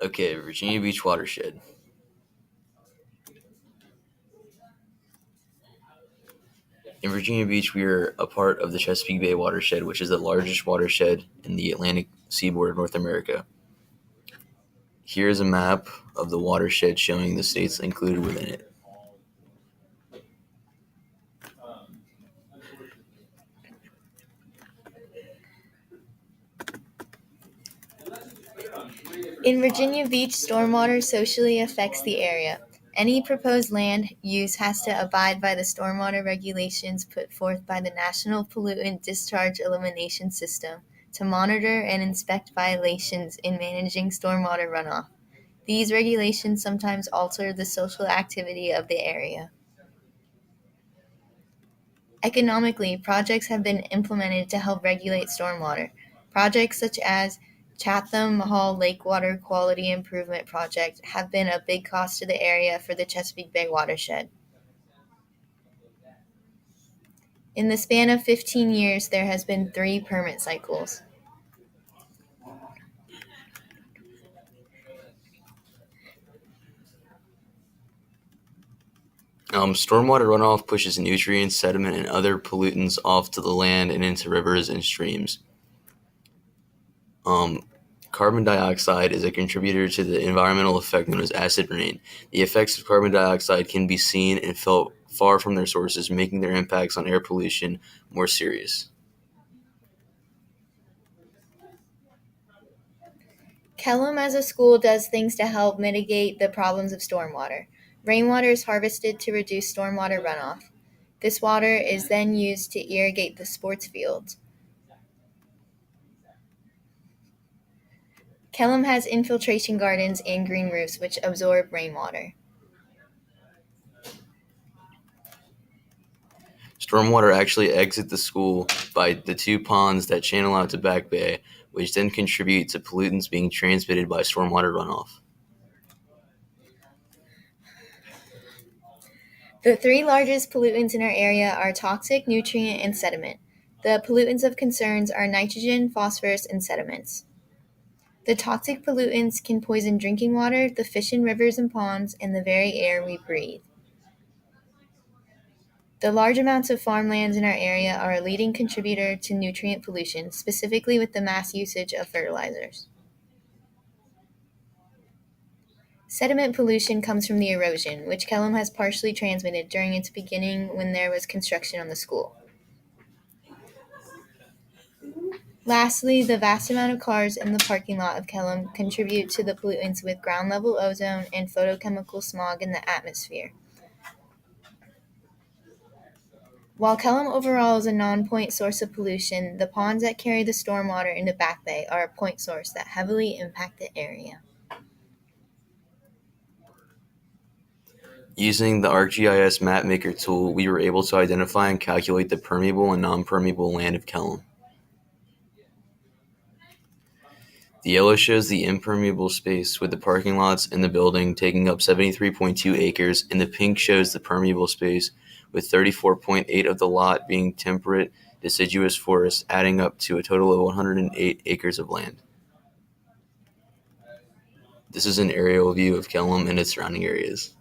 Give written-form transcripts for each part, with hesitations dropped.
Okay, Virginia Beach watershed. In Virginia Beach, we are a part of the Chesapeake Bay watershed, which is the largest watershed in the Atlantic seaboard of North America. Here is a map of the watershed showing the states included within it. In Virginia Beach, stormwater socially affects the area. Any proposed land use has to abide by the stormwater regulations put forth by the National Pollutant Discharge Elimination System to monitor and inspect violations in managing stormwater runoff. These regulations sometimes alter the social activity of the area. Economically, projects have been implemented to help regulate stormwater. Projects such as Chatham Hall Lake Water Quality Improvement Project have been a big cost to the area for the Chesapeake Bay watershed. In the span of 15 years, there has been 3 permit cycles. Stormwater runoff pushes nutrients, sediment, and other pollutants off to the land and into rivers and streams. Um, Carbon dioxide is a contributor to the environmental effect known as acid rain. The effects of carbon dioxide can be seen and felt far from their sources, making their impacts on air pollution more serious. Kellam as a school does things to help mitigate the problems of stormwater. Rainwater is harvested to reduce stormwater runoff. This water is then used to irrigate the sports fields. Kellam has infiltration gardens and green roofs which absorb rainwater. Stormwater actually exit the school by the 2 ponds that channel out to Back Bay, which then contribute to pollutants being transmitted by stormwater runoff. The 3 largest pollutants in our area are toxic, nutrient, and sediment. The pollutants of concerns are nitrogen, phosphorus, and sediments. The toxic pollutants can poison drinking water, the fish in rivers and ponds, and the very air we breathe. The large amounts of farmlands in our area are a leading contributor to nutrient pollution, specifically with the mass usage of fertilizers. Sediment pollution comes from the erosion, which Kellam has partially transmitted during its beginning when there was construction on the school. Lastly, the vast amount of cars in the parking lot of Kellam contribute to the pollutants with ground level ozone and photochemical smog in the atmosphere. While Kellam overall is a non-point source of pollution, the ponds that carry the stormwater into Back Bay are a point source that heavily impact the area. Using the ArcGIS MapMaker tool, we were able to identify and calculate the permeable and non-permeable land of Kellam. The yellow shows the impermeable space, with the parking lots and the building taking up 73.2 acres, and the pink shows the permeable space, with 34.8 of the lot being temperate deciduous forest, adding up to a total of 108 acres of land. This is an aerial view of Kellam and its surrounding areas.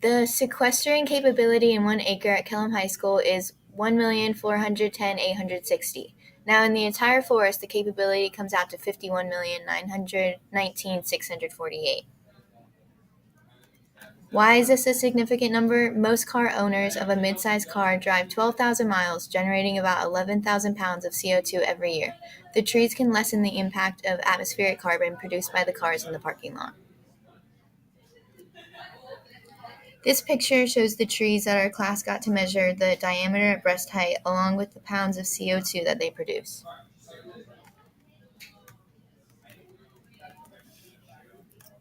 The sequestering capability in 1 acre at Kellam High School is 1,410,860. Now in the entire forest, the capability comes out to 51,919,648. Why is this a significant number? Most car owners of a mid-sized car drive 12,000 miles, generating about 11,000 pounds of CO2 every year. The trees can lessen the impact of atmospheric carbon produced by the cars in the parking lot. This picture shows the trees that our class got to measure the diameter at breast height along with the pounds of CO2 that they produce.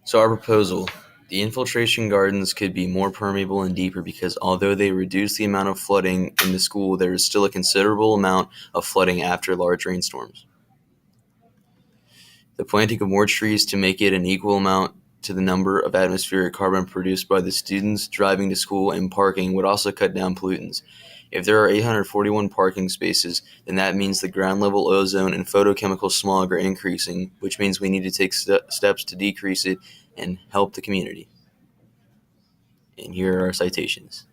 So our proposal, the infiltration gardens could be more permeable and deeper because although they reduce the amount of flooding in the school, there is still a considerable amount of flooding after large rainstorms. The planting of more trees to make it an equal amount to the number of atmospheric carbon produced by the students driving to school and parking would also cut down pollutants. If there are 841 parking spaces, then that means the ground level ozone and photochemical smog are increasing, which means we need to take steps to decrease it and help the community. And here are our citations.